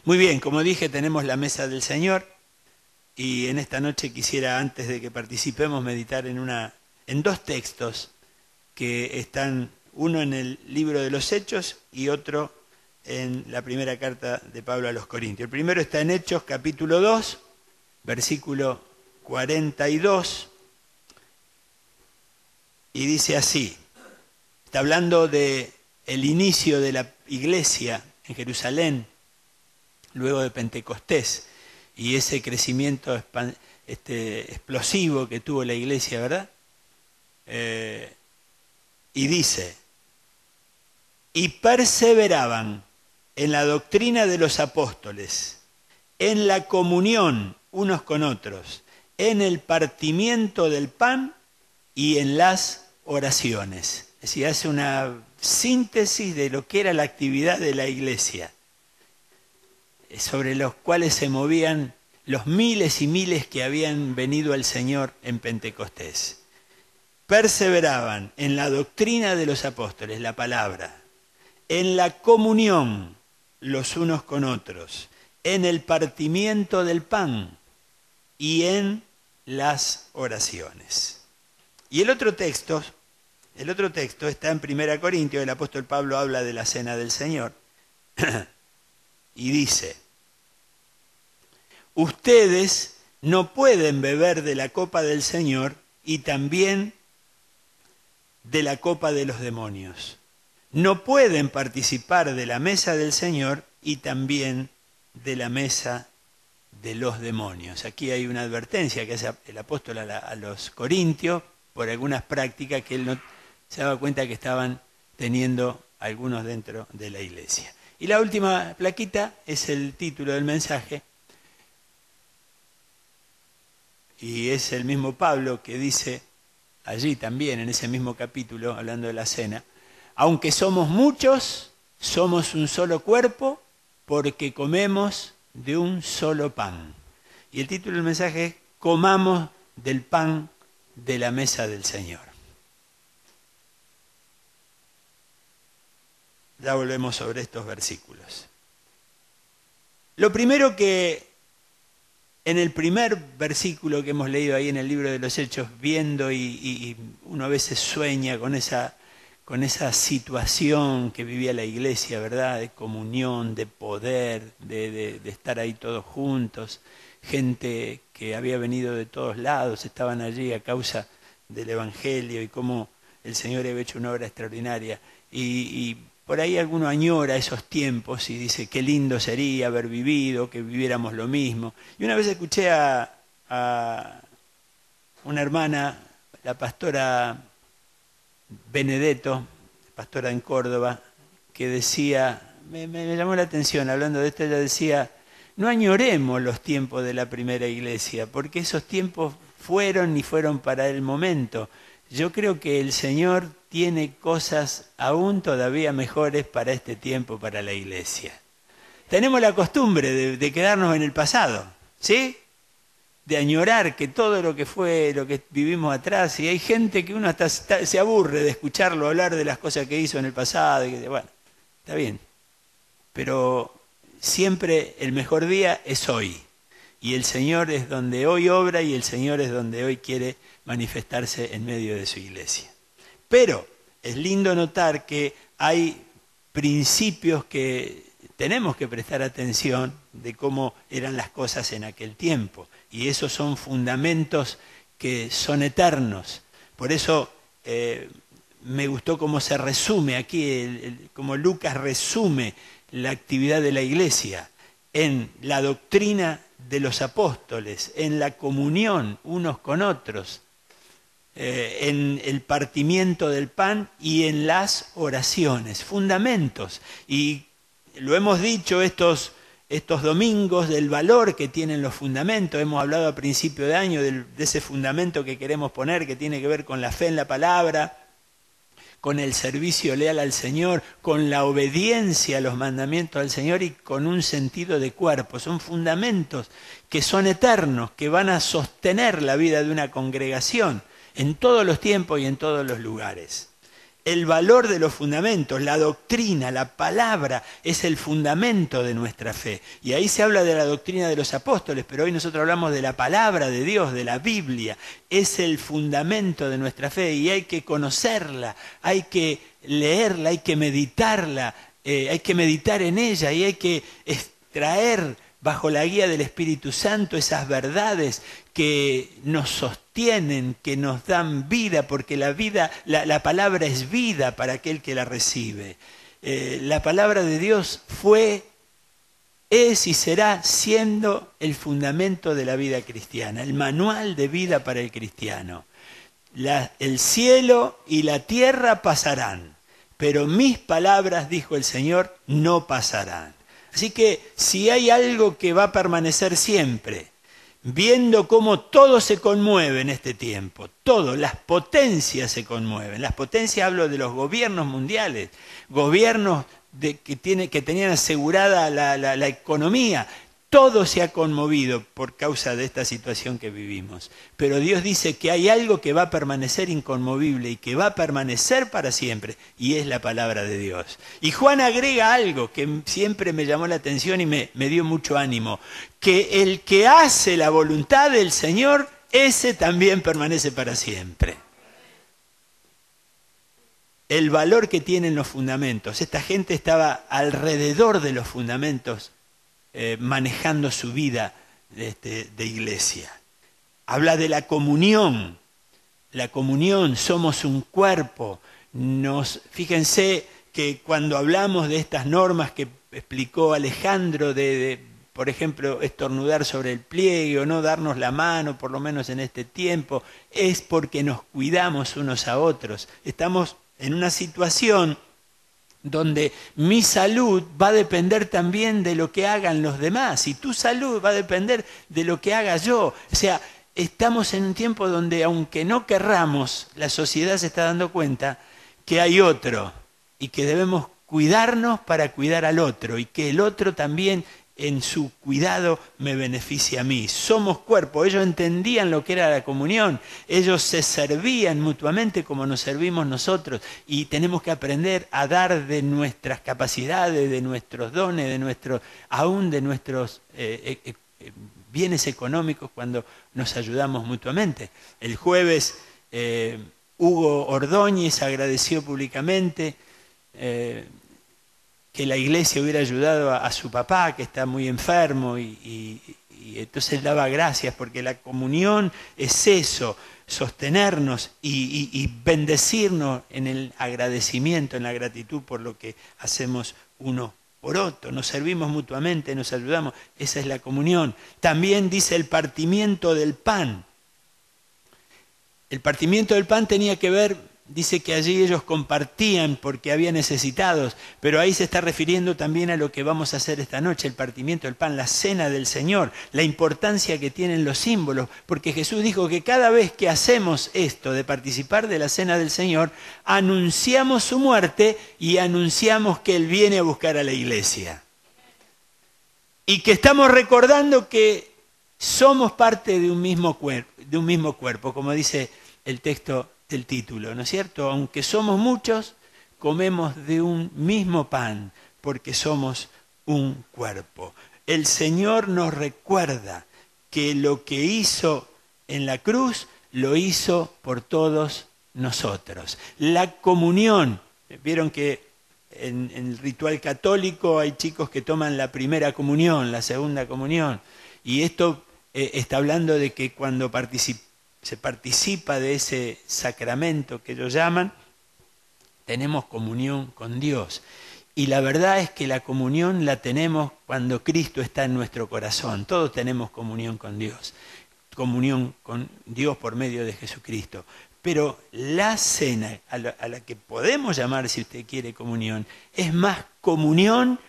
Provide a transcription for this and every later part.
Muy bien, como dije, tenemos la mesa del Señor y en esta noche quisiera, antes de que participemos, meditar en dos textos que están, uno en el libro de los Hechos y otro en la primera carta de Pablo a los Corintios. El primero está en Hechos capítulo 2, versículo 42, y dice así, está hablando de el inicio de la iglesia en Jerusalén, luego de Pentecostés, y ese crecimiento explosivo que tuvo la iglesia, ¿verdad? Y dice, y perseveraban en la doctrina de los apóstoles, en la comunión unos con otros, en el partimiento del pan y en las oraciones. Es decir, hace una síntesis de lo que era la actividad de la iglesia, sobre los cuales se movían los miles y miles que habían venido al Señor en Pentecostés. Perseveraban en la doctrina de los apóstoles, la palabra, en la comunión los unos con otros, en el partimiento del pan y en las oraciones. Y el otro texto está en 1 Corintios, el apóstol Pablo habla de la cena del Señor y dice, ustedes no pueden beber de la copa del Señor y también de la copa de los demonios. No pueden participar de la mesa del Señor y también de la mesa de los demonios. Aquí hay una advertencia que hace el apóstol a los corintios por algunas prácticas que él no se daba cuenta que estaban teniendo algunos dentro de la iglesia. Y la última plaquita es el título del mensaje, y es el mismo Pablo que dice allí también, en ese mismo capítulo, hablando de la cena, aunque somos muchos, somos un solo cuerpo, porque comemos de un solo pan. Y el título del mensaje es, comamos del pan de la mesa del Señor. Ya volvemos sobre estos versículos. Lo primero que en el primer versículo que hemos leído ahí en el libro de los Hechos, viendo y uno a veces sueña con esa situación que vivía la iglesia, ¿verdad? De comunión, de poder, de estar ahí todos juntos, gente que había venido de todos lados, estaban allí a causa del Evangelio y cómo el Señor había hecho una obra extraordinaria. Y por ahí alguno añora esos tiempos y dice, qué lindo sería haber vivido, que viviéramos lo mismo. Y una vez escuché a una hermana, la pastora Benedetto, pastora en Córdoba, que decía, me llamó la atención, hablando de esto, ella decía, no añoremos los tiempos de la primera iglesia, porque esos tiempos fueron y fueron para el momento. Yo creo que el Señor tiene cosas aún todavía mejores para este tiempo, para la iglesia. Tenemos la costumbre de quedarnos en el pasado, ¿sí? De añorar que todo lo que fue, lo que vivimos atrás, y hay gente que uno hasta se aburre de escucharlo hablar de las cosas que hizo en el pasado, y que, bueno, está bien, pero siempre el mejor día es hoy, y el Señor es donde hoy obra, y el Señor es donde hoy quiere manifestarse en medio de su iglesia. Pero es lindo notar que hay principios que tenemos que prestar atención de cómo eran las cosas en aquel tiempo. Y esos son fundamentos que son eternos. Por eso me gustó cómo se resume aquí, cómo Lucas resume la actividad de la iglesia en la doctrina de los apóstoles, en la comunión unos con otros, en el partimiento del pan y en las oraciones, fundamentos. Y lo hemos dicho estos domingos del valor que tienen los fundamentos. Hemos hablado a principio de año de ese fundamento que queremos poner, que tiene que ver con la fe en la palabra, con el servicio leal al Señor, con la obediencia a los mandamientos del Señor y con un sentido de cuerpo. Son fundamentos que son eternos, que van a sostener la vida de una congregación en todos los tiempos y en todos los lugares. el valor de los fundamentos, la doctrina, la palabra es el fundamento de nuestra fe. Y ahí se habla de la doctrina de los apóstoles, pero hoy nosotros hablamos de la palabra de Dios, de la Biblia. Es el fundamento de nuestra fe y hay que conocerla, hay que leerla, hay que meditarla, hay que meditar en ella y hay que extraer bajo la guía del Espíritu Santo esas verdades que nos sostienen, que nos dan vida, porque la palabra es vida para aquel que la recibe. La palabra de Dios fue, es y será siendo el fundamento de la vida cristiana, el manual de vida para el cristiano. El cielo y la tierra pasarán, pero mis palabras, dijo el Señor, no pasarán. Así que si hay algo que va a permanecer siempre, viendo cómo todo se conmueve en este tiempo, todo, las potencias se conmueven. Las potencias, hablo de los gobiernos mundiales, gobiernos que tenían asegurada la economía. Todo se ha conmovido por causa de esta situación que vivimos. Pero Dios dice que hay algo que va a permanecer inconmovible y que va a permanecer para siempre, y es la palabra de Dios. Y Juan agrega algo que siempre me llamó la atención y me dio mucho ánimo, que el que hace la voluntad del Señor, ese también permanece para siempre. El valor que tienen los fundamentos. Esta gente estaba alrededor de los fundamentos, manejando su vida de iglesia. Habla de la comunión, somos un cuerpo. Fíjense que cuando hablamos de estas normas que explicó Alejandro, por ejemplo, estornudar sobre el pliegue o no darnos la mano, por lo menos en este tiempo, es porque nos cuidamos unos a otros. Estamos en una situación donde mi salud va a depender también de lo que hagan los demás, y tu salud va a depender de lo que haga yo. O sea, estamos en un tiempo donde, aunque no querramos, la sociedad se está dando cuenta que hay otro, y que debemos cuidarnos para cuidar al otro, y que el otro también en su cuidado me beneficia a mí. Somos cuerpo. Ellos entendían lo que era la comunión. Ellos se servían mutuamente como nos servimos nosotros. Y tenemos que aprender a dar de nuestras capacidades, de nuestros dones, aún de nuestros bienes económicos cuando nos ayudamos mutuamente. El jueves Hugo Ordóñez agradeció públicamente que la iglesia hubiera ayudado a su papá, que está muy enfermo, y entonces daba gracias, porque la comunión es eso, sostenernos y bendecirnos en el agradecimiento, en la gratitud por lo que hacemos uno por otro. Nos servimos mutuamente, nos ayudamos, esa es la comunión. También dice el partimiento del pan. El partimiento del pan tenía que ver, dice que allí ellos compartían porque había necesitados, pero ahí se está refiriendo también a lo que vamos a hacer esta noche, el partimiento del pan, la cena del Señor, la importancia que tienen los símbolos, porque Jesús dijo que cada vez que hacemos esto de participar de la cena del Señor, anunciamos su muerte y anunciamos que Él viene a buscar a la iglesia. Y que estamos recordando que somos parte de un mismo cuerpo, como dice el texto del título, ¿no es cierto? Aunque somos muchos, comemos de un mismo pan, porque somos un cuerpo. El Señor nos recuerda que lo que hizo en la cruz, lo hizo por todos nosotros. La comunión, vieron que en el ritual católico hay chicos que toman la primera comunión, la segunda comunión, y esto está hablando de que cuando se participa de ese sacramento que ellos llaman, tenemos comunión con Dios. Y la verdad es que la comunión la tenemos cuando Cristo está en nuestro corazón. Todos tenemos comunión con Dios por medio de Jesucristo. Pero la cena, a la que podemos llamar, si usted quiere, comunión, es más comunión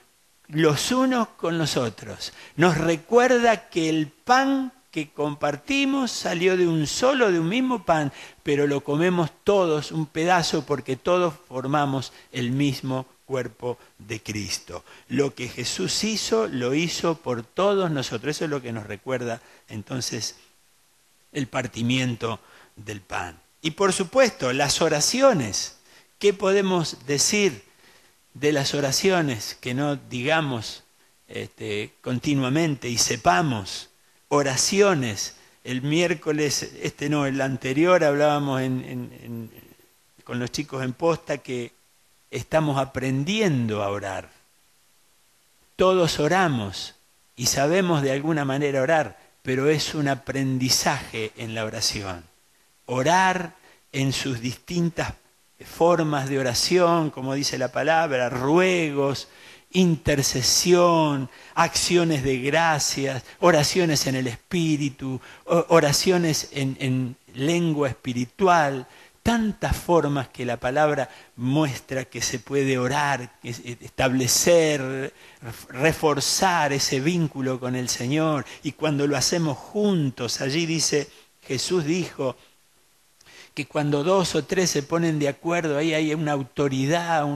los unos con los otros. Nos recuerda que el pan que compartimos salió de un mismo pan, pero lo comemos todos, un pedazo, porque todos formamos el mismo cuerpo de Cristo. Lo que Jesús hizo, lo hizo por todos nosotros. Eso es lo que nos recuerda entonces el partimiento del pan. Y por supuesto, las oraciones ¿Qué podemos decir de las oraciones que no digamos continuamente y sepamos? Oraciones. El miércoles, el anterior, hablábamos con los chicos en posta que estamos aprendiendo a orar. Todos oramos y sabemos de alguna manera orar, pero es un aprendizaje en la oración. Orar en sus distintas formas de oración, como dice la palabra, ruegos, intercesión, acciones de gracias, oraciones en el espíritu, oraciones en lengua espiritual, tantas formas que la palabra muestra que se puede orar, establecer, reforzar ese vínculo con el Señor. Y cuando lo hacemos juntos, allí dice, Jesús dijo que cuando 2 o 3 se ponen de acuerdo, ahí hay una autoridad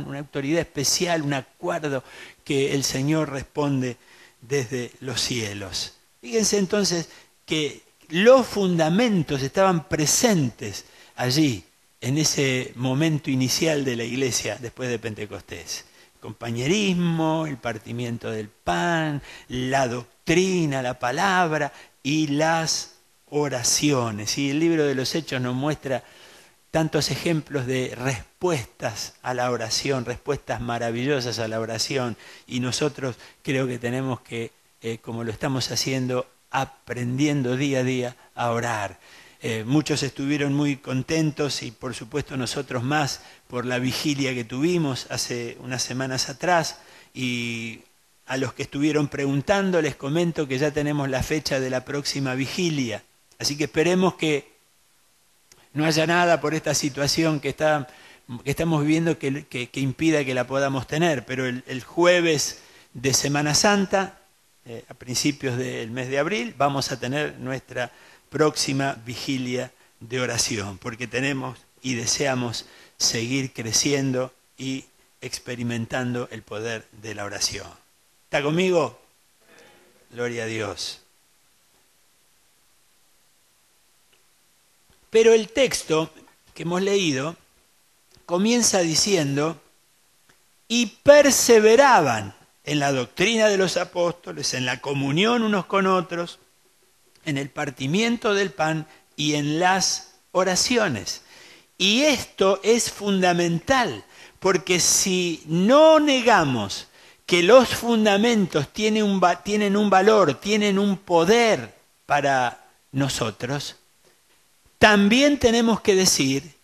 especial, un acuerdo que el Señor responde desde los cielos. Fíjense entonces que los fundamentos estaban presentes allí, en ese momento inicial de la iglesia después de Pentecostés. El compañerismo, el partimiento del pan, la doctrina, la palabra y las oraciones. Y el libro de los Hechos nos muestra tantos ejemplos de respuestas a la oración, respuestas maravillosas a la oración. Y nosotros creo que tenemos que, como lo estamos haciendo, aprendiendo día a día a orar. Muchos estuvieron muy contentos y por supuesto nosotros más por la vigilia que tuvimos hace unas semanas atrás, y a los que estuvieron preguntando les comento que ya tenemos la fecha de la próxima vigilia, así que esperemos que no haya nada por esta situación que estamos viviendo que impida que la podamos tener, pero el jueves de Semana Santa, a principios del mes de abril, vamos a tener nuestra próxima vigilia de oración, porque tenemos y deseamos seguir creciendo y experimentando el poder de la oración. ¿Está conmigo? Gloria a Dios. Pero el texto que hemos leído comienza diciendo, y perseveraban en la doctrina de los apóstoles, en la comunión unos con otros, en el partimiento del pan y en las oraciones. Y esto es fundamental, porque si no negamos que los fundamentos tienen un valor, tienen un poder para nosotros, también tenemos que decir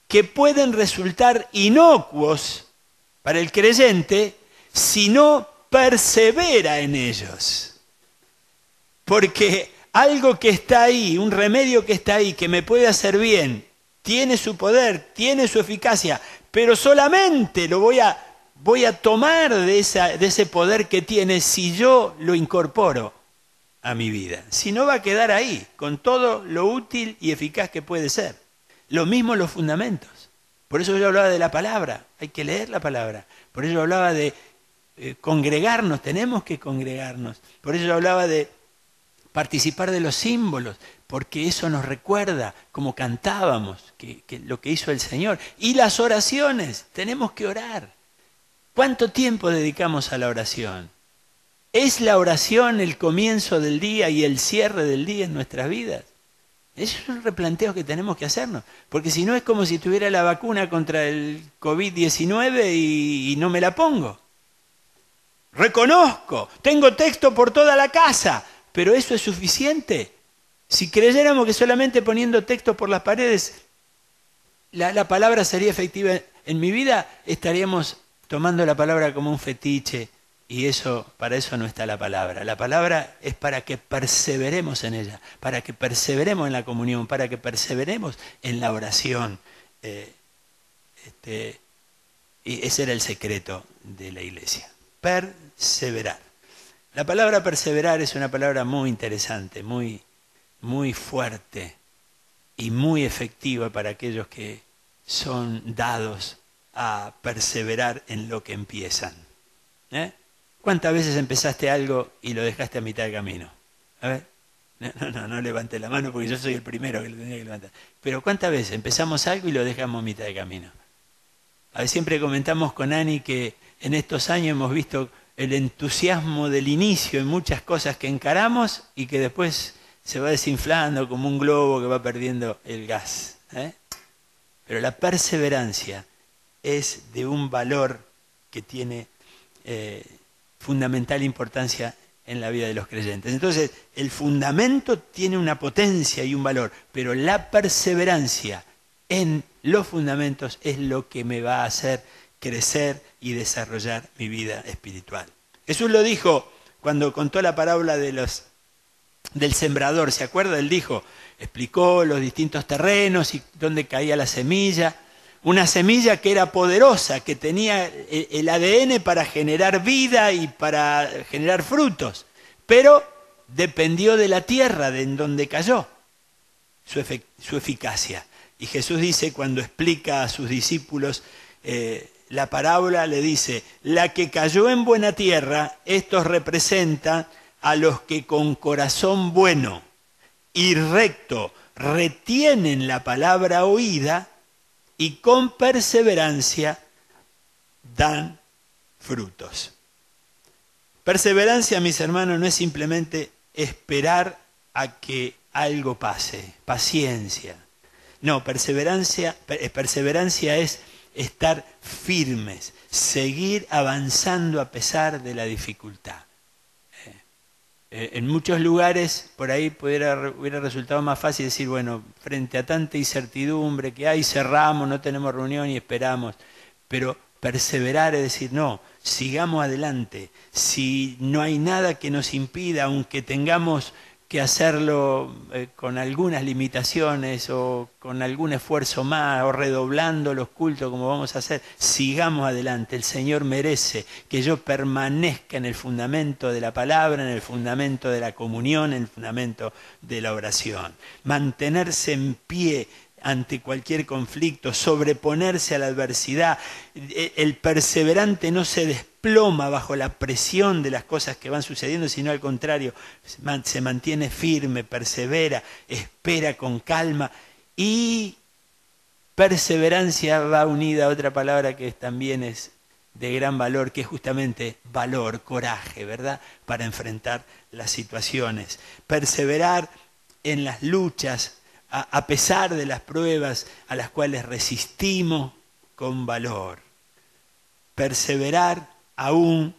que pueden resultar inocuos para el creyente si no persevera en ellos. Porque algo que está ahí, un remedio que está ahí, que me puede hacer bien, tiene su poder, tiene su eficacia, pero solamente lo voy a tomar de ese poder que tiene si yo lo incorporo a mi vida. Si no, va a quedar ahí, con todo lo útil y eficaz que puede ser. Lo mismo los fundamentos. Por eso yo hablaba de la palabra, hay que leer la palabra. Por eso yo hablaba de congregarnos, tenemos que congregarnos. Por eso yo hablaba de participar de los símbolos, porque eso nos recuerda, como cantábamos, que lo que hizo el Señor. Y las oraciones, tenemos que orar. ¿Cuánto tiempo dedicamos a la oración? ¿Es la oración el comienzo del día y el cierre del día en nuestras vidas? Esos son replanteos que tenemos que hacernos, porque si no es como si tuviera la vacuna contra el COVID-19 y no me la pongo. Reconozco, tengo texto por toda la casa, pero ¿eso es suficiente? Si creyéramos que solamente poniendo texto por las paredes la palabra sería efectiva en mi vida, estaríamos tomando la palabra como un fetiche, y para eso no está la palabra. La palabra es para que perseveremos en ella, para que perseveremos en la comunión, para que perseveremos en la oración. Y ese era el secreto de la iglesia. Perseverar. La palabra perseverar es una palabra muy interesante, muy, muy fuerte y muy efectiva para aquellos que son dados a perseverar en lo que empiezan. ¿Cuántas veces empezaste algo y lo dejaste a mitad de camino? A ver, no levante la mano porque yo soy el primero que lo tenía que levantar. Pero ¿cuántas veces empezamos algo y lo dejamos a mitad de camino? Siempre comentamos con Ani que en estos años hemos visto el entusiasmo del inicio en muchas cosas que encaramos y que después se va desinflando como un globo que va perdiendo el gas. Pero la perseverancia es de un valor que tiene fundamental importancia en la vida de los creyentes. Entonces, el fundamento tiene una potencia y un valor, pero la perseverancia en los fundamentos es lo que me va a hacer crecer y desarrollar mi vida espiritual. Jesús lo dijo cuando contó la parábola del sembrador, ¿se acuerda? Él dijo, explicó los distintos terrenos y dónde caía la semilla. Una semilla que era poderosa, que tenía el ADN para generar vida y para generar frutos, pero dependió de la tierra de en donde cayó su eficacia. Y Jesús dice, cuando explica a sus discípulos la parábola, le dice, la que cayó en buena tierra, estos representa a los que con corazón bueno y recto retienen la palabra oída y con perseverancia dan frutos. Perseverancia, mis hermanos, no es simplemente esperar a que algo pase, paciencia. No, perseverancia es estar firmes, seguir avanzando a pesar de la dificultad. En muchos lugares por ahí hubiera resultado más fácil decir, bueno, frente a tanta incertidumbre que hay, cerramos, no tenemos reunión y esperamos. Pero perseverar es decir, no, sigamos adelante. Si no hay nada que nos impida, aunque tengamos que hacerlo con algunas limitaciones o con algún esfuerzo más o redoblando los cultos como vamos a hacer, sigamos adelante. El Señor merece que yo permanezca en el fundamento de la palabra, en el fundamento de la comunión, en el fundamento de la oración. Mantenerse en pie ante cualquier conflicto, sobreponerse a la adversidad. El perseverante no se desploma bajo la presión de las cosas que van sucediendo, sino al contrario, se mantiene firme, persevera, espera con calma. Y perseverancia va unida a otra palabra que también es de gran valor, que es justamente valor, coraje, ¿verdad? Para enfrentar las situaciones. Perseverar en las luchas, a pesar de las pruebas a las cuales resistimos con valor. Perseverar aún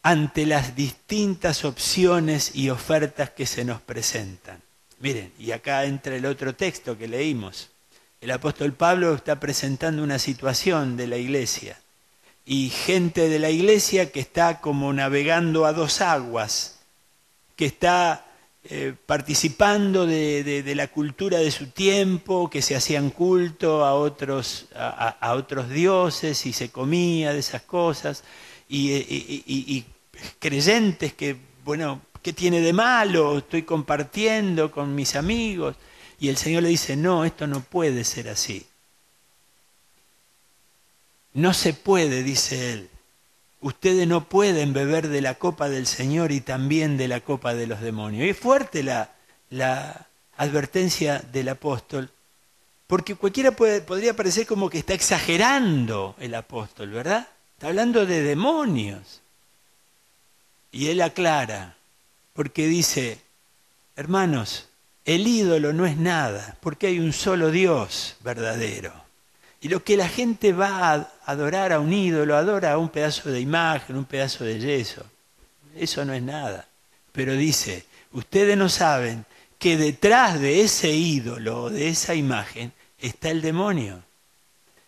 ante las distintas opciones y ofertas que se nos presentan. Miren, y acá entra el otro texto que leímos. El apóstol Pablo está presentando una situación de la iglesia y gente de la iglesia que está como navegando a dos aguas, que está participando de la cultura de su tiempo, que se hacían culto a otros dioses y se comía de esas cosas, y creyentes que, bueno, ¿qué tiene de malo? Estoy compartiendo con mis amigos. Y el Señor le dice, no, esto no puede ser así. No se puede, dice Él. Ustedes no pueden beber de la copa del Señor y también de la copa de los demonios. Y es fuerte la advertencia del apóstol, porque cualquiera podría parecer como que está exagerando el apóstol, ¿verdad? Está hablando de demonios. Y él aclara, porque dice, hermanos, el ídolo no es nada, porque hay un solo Dios verdadero. Y lo que la gente va a adorar a un ídolo, adora a un pedazo de imagen, un pedazo de yeso. Eso no es nada. Pero dice, ustedes no saben que detrás de ese ídolo, de esa imagen, está el demonio.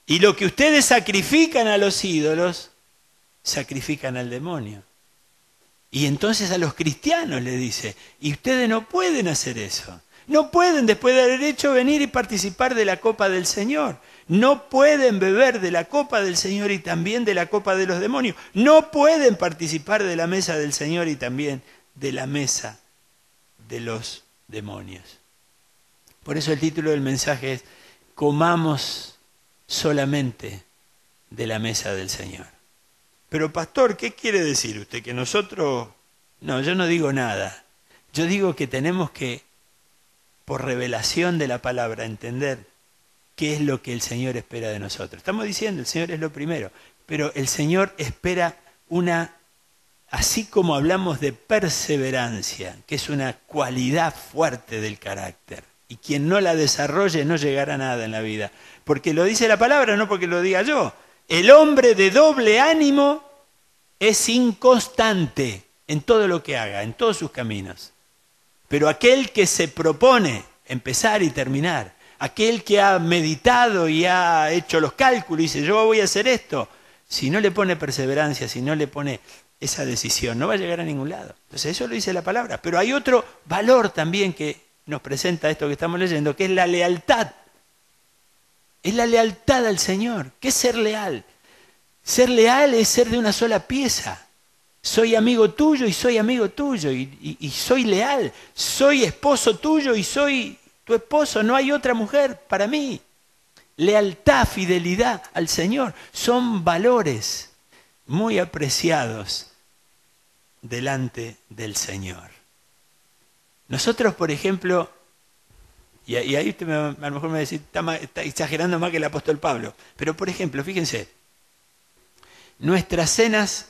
Y lo que ustedes sacrifican a los ídolos, sacrifican al demonio. Y entonces a los cristianos les dice, y ustedes no pueden hacer eso. No pueden, después de haber hecho, venir y participar de la copa del Señor. No pueden beber de la copa del Señor y también de la copa de los demonios. No pueden participar de la mesa del Señor y también de la mesa de los demonios. Por eso el título del mensaje es, comamos solamente de la mesa del Señor. Pero pastor, ¿qué quiere decir usted? Que nosotros... No, yo no digo nada. Yo digo que tenemos que, por revelación de la palabra, entender qué es lo que el Señor espera de nosotros. Estamos diciendo, el Señor es lo primero, pero el Señor espera así como hablamos de perseverancia, que es una cualidad fuerte del carácter, y quien no la desarrolle no llegará a nada en la vida, porque lo dice la palabra, no porque lo diga yo. El hombre de doble ánimo es inconstante en todo lo que haga, en todos sus caminos. Pero aquel que se propone empezar y terminar, aquel que ha meditado y ha hecho los cálculos y dice, yo voy a hacer esto, si no le pone perseverancia, si no le pone esa decisión, no va a llegar a ningún lado. Entonces eso lo dice la palabra. Pero hay otro valor también que nos presenta esto que estamos leyendo, que es la lealtad. Es la lealtad al Señor. ¿Qué es ser leal? Ser leal es ser de una sola pieza. Soy amigo tuyo y soy amigo tuyo y soy leal. Soy esposo tuyo y soy tu esposo. No hay otra mujer para mí. Lealtad, fidelidad al Señor son valores muy apreciados delante del Señor. Nosotros, por ejemplo, y ahí usted a lo mejor me va a decir, está exagerando más que el apóstol Pablo, pero por ejemplo, fíjense, nuestras cenas,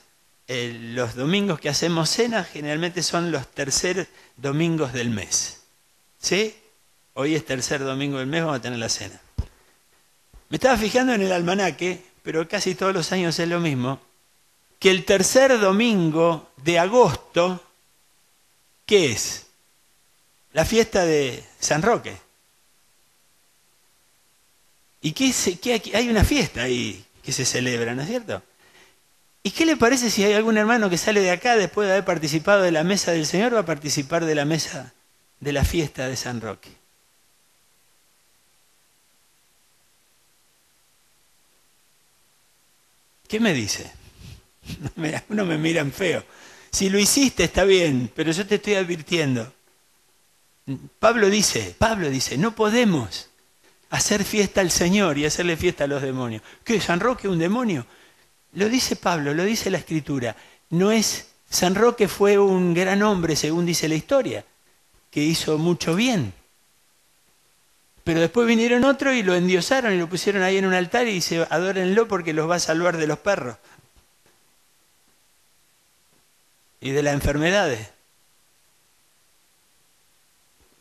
los domingos que hacemos cenas, generalmente son los tercer domingos del mes. ¿Sí? Hoy es tercer domingo del mes, vamos a tener la cena. Me estaba fijando en el almanaque, pero casi todos los años es lo mismo, que el tercer domingo de agosto, ¿qué es? La fiesta de San Roque. ¿Y hay una fiesta ahí que se celebra, ¿no es cierto? ¿Y qué le parece si hay algún hermano que sale de acá después de haber participado de la mesa del Señor va a participar de la mesa de la fiesta de San Roque? ¿Qué me dice? Uno me miran feo. Si lo hiciste está bien, pero yo te estoy advirtiendo. Pablo dice, no podemos hacer fiesta al Señor y hacerle fiesta a los demonios. ¿Qué? ¿San Roque es un demonio? Lo dice Pablo, lo dice la Escritura. San Roque fue un gran hombre, según dice la historia, que hizo mucho bien. Pero después vinieron otros y lo endiosaron y lo pusieron ahí en un altar y dice, adórenlo porque los va a salvar de los perros y de las enfermedades.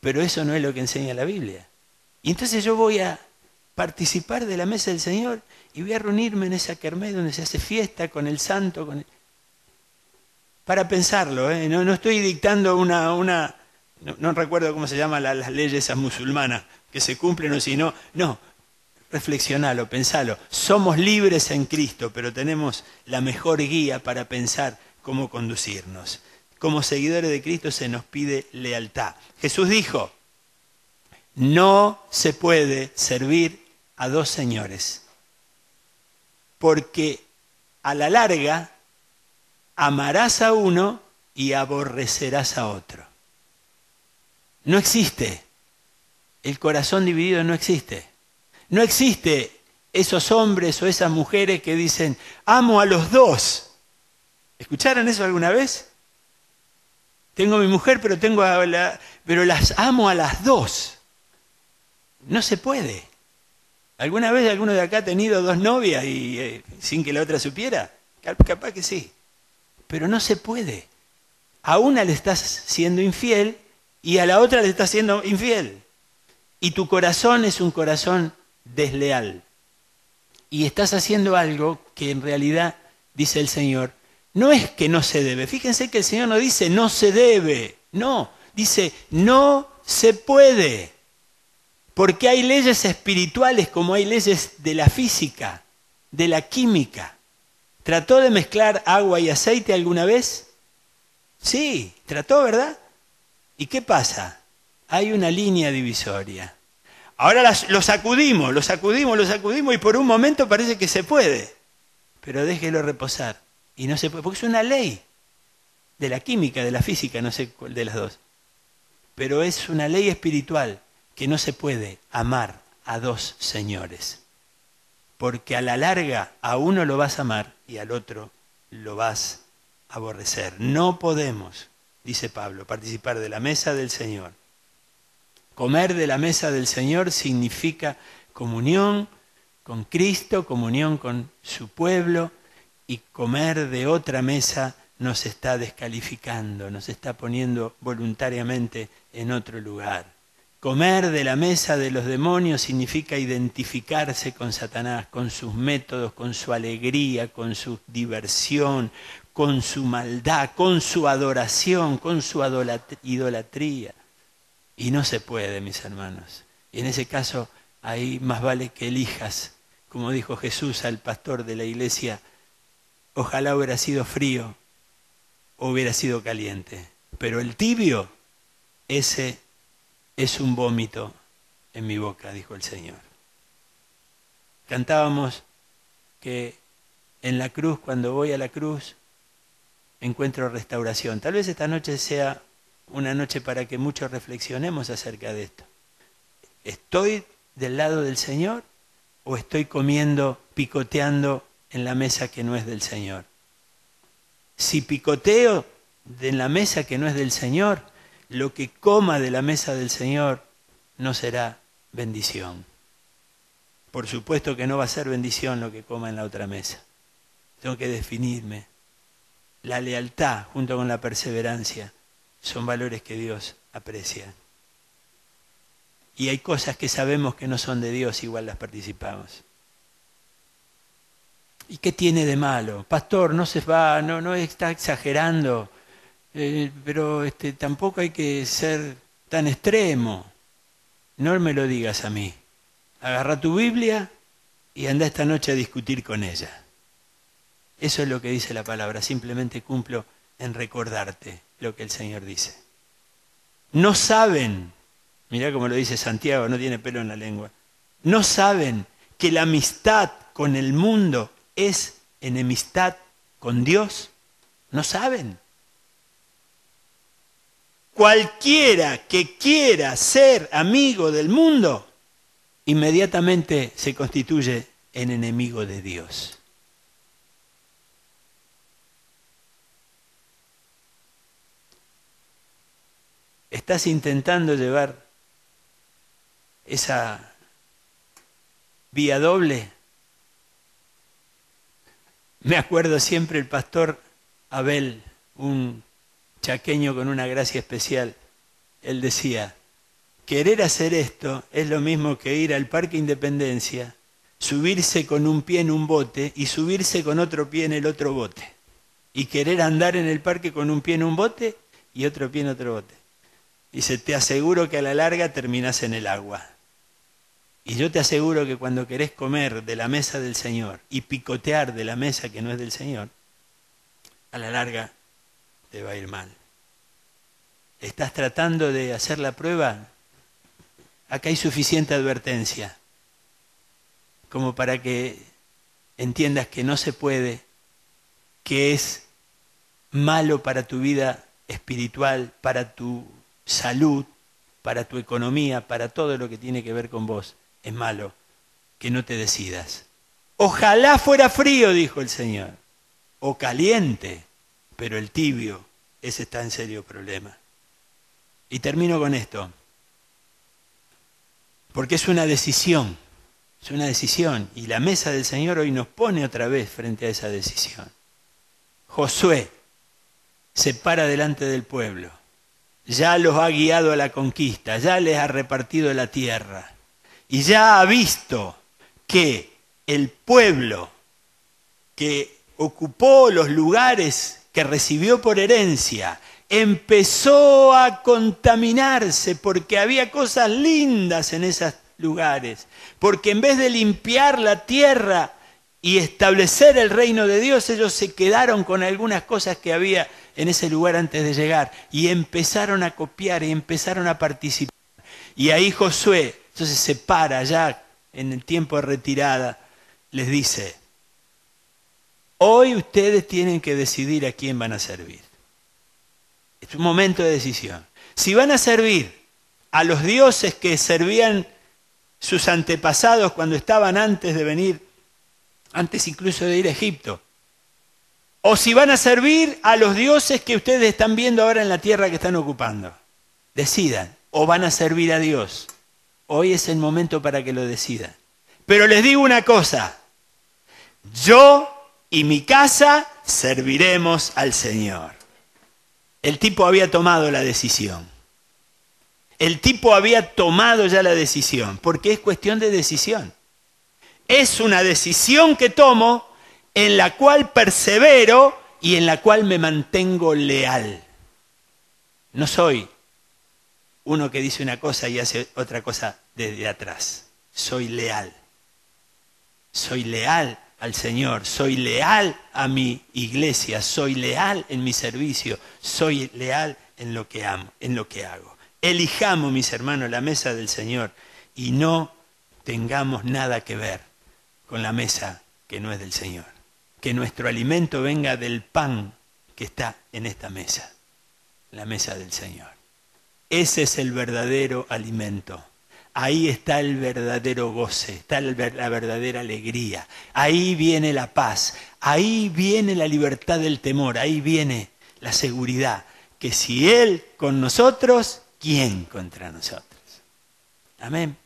Pero eso no es lo que enseña la Biblia. Y entonces yo voy a participar de la mesa del Señor y voy a reunirme en esa kermés donde se hace fiesta con el santo, para pensarlo, ¿eh? No estoy dictando no recuerdo cómo se llaman las leyes esas musulmanas, que se cumplen o si no. No, reflexionalo, pensalo. Somos libres en Cristo, pero tenemos la mejor guía para pensar cómo conducirnos. Como seguidores de Cristo se nos pide lealtad. Jesús dijo, no se puede servir a dos señores, porque a la larga amarás a uno y aborrecerás a otro. No existe. El corazón dividido no existe. No existe esos hombres o esas mujeres que dicen, amo a los dos. ¿Escucharon eso alguna vez? Tengo a mi mujer, pero las amo a las dos. No se puede. ¿Alguna vez alguno de acá ha tenido dos novias y sin que la otra supiera? Capaz que sí. Pero no se puede. A una le estás siendo infiel y a la otra le estás siendo infiel. Y tu corazón es un corazón desleal. Y estás haciendo algo que en realidad, dice el Señor, no es que no se debe. Fíjense que el Señor no dice no se debe. No, dice no se puede. Porque hay leyes espirituales como hay leyes de la física, de la química. ¿Trató de mezclar agua y aceite alguna vez? Sí, trató, ¿verdad? ¿Y qué pasa? Hay una línea divisoria. Ahora lo sacudimos y por un momento parece que se puede. Pero déjelo reposar. Y no se puede, porque es una ley de la química, de la física, no sé cuál de las dos. Pero es una ley espiritual que no se puede amar a dos señores. Porque a la larga a uno lo vas a amar y al otro lo vas a aborrecer. No podemos, dice Pablo, participar de la mesa del Señor. Comer de la mesa del Señor significa comunión con Cristo, comunión con su pueblo, y comer de otra mesa nos está descalificando, nos está poniendo voluntariamente en otro lugar. Comer de la mesa de los demonios significa identificarse con Satanás, con sus métodos, con su alegría, con su diversión, con su maldad, con su adoración, con su idolatría. Y no se puede, mis hermanos. Y en ese caso, ahí más vale que elijas, como dijo Jesús al pastor de la iglesia, ojalá hubiera sido frío o hubiera sido caliente. Pero el tibio, ese es un vómito en mi boca, dijo el Señor. Cantábamos que en la cruz, cuando voy a la cruz, encuentro restauración. Tal vez esta noche sea una noche para que muchos reflexionemos acerca de esto. ¿Estoy del lado del Señor o estoy comiendo, picoteando en la mesa que no es del Señor? Si picoteo en la mesa que no es del Señor, lo que coma de la mesa del Señor no será bendición. Por supuesto que no va a ser bendición lo que coma en la otra mesa. Tengo que definirme. La lealtad junto con la perseverancia son valores que Dios aprecia. Y hay cosas que sabemos que no son de Dios, igual las participamos. ¿Y qué tiene de malo? Pastor, no se va, no está exagerando. Pero tampoco hay que ser tan extremo. No me lo digas a mí. Agarra tu Biblia y anda esta noche a discutir con ella. Eso es lo que dice la palabra. Simplemente cumplo en recordarte lo que el Señor dice. No saben, mirá cómo lo dice Santiago, no tiene pelo en la lengua. No saben que la amistad con el mundo es enemistad con Dios. No saben. Cualquiera que quiera ser amigo del mundo, inmediatamente se constituye en enemigo de Dios. ¿Estás intentando llevar esa vía doble? Me acuerdo siempre el pastor Abel, un chaqueño con una gracia especial. Él decía, querer hacer esto es lo mismo que ir al Parque Independencia, subirse con un pie en un bote y subirse con otro pie en el otro bote. Y querer andar en el parque con un pie en un bote y otro pie en otro bote. Dice, te aseguro que a la larga terminás en el agua. Y yo te aseguro que cuando querés comer de la mesa del Señor y picotear de la mesa que no es del Señor, a la larga te va a ir mal. ¿Estás tratando de hacer la prueba? Acá hay suficiente advertencia como para que entiendas que no se puede, que es malo para tu vida espiritual, para tu salud, para tu economía, para todo lo que tiene que ver con vos. Es malo que no te decidas. Ojalá fuera frío, dijo el Señor, o caliente, pero el tibio, ese está en serio problema. Y termino con esto, porque es una decisión, y la mesa del Señor hoy nos pone otra vez frente a esa decisión. Josué se para delante del pueblo, ya los ha guiado a la conquista, ya les ha repartido la tierra, y ya ha visto que el pueblo que ocupó los lugares que recibió por herencia empezó a contaminarse porque había cosas lindas en esos lugares, porque en vez de limpiar la tierra y establecer el reino de Dios, ellos se quedaron con algunas cosas que había en ese lugar antes de llegar y empezaron a copiar y empezaron a participar. Y ahí Josué, entonces se para ya en el tiempo de retirada, les dice, hoy ustedes tienen que decidir a quién van a servir. Es un momento de decisión. Si van a servir a los dioses que servían sus antepasados cuando estaban antes de venir, antes incluso de ir a Egipto, o si van a servir a los dioses que ustedes están viendo ahora en la tierra que están ocupando. Decidan, o van a servir a Dios. Hoy es el momento para que lo decidan. Pero les digo una cosa, yo y mi casa serviremos al Señor. El tipo había tomado la decisión. El tipo había tomado ya la decisión, porque es cuestión de decisión. Es una decisión que tomo en la cual persevero y en la cual me mantengo leal. No soy uno que dice una cosa y hace otra cosa desde atrás. Soy leal. Soy leal al Señor, soy leal a mi iglesia, soy leal en mi servicio, soy leal en lo que amo, en lo que hago. Elijamos, mis hermanos, la mesa del Señor y no tengamos nada que ver con la mesa que no es del Señor. Que nuestro alimento venga del pan que está en esta mesa, la mesa del Señor. Ese es el verdadero alimento. Ahí está el verdadero goce, está la verdadera alegría. Ahí viene la paz, ahí viene la libertad del temor, ahí viene la seguridad. Que si Él con nosotros, ¿quién contra nosotros? Amén.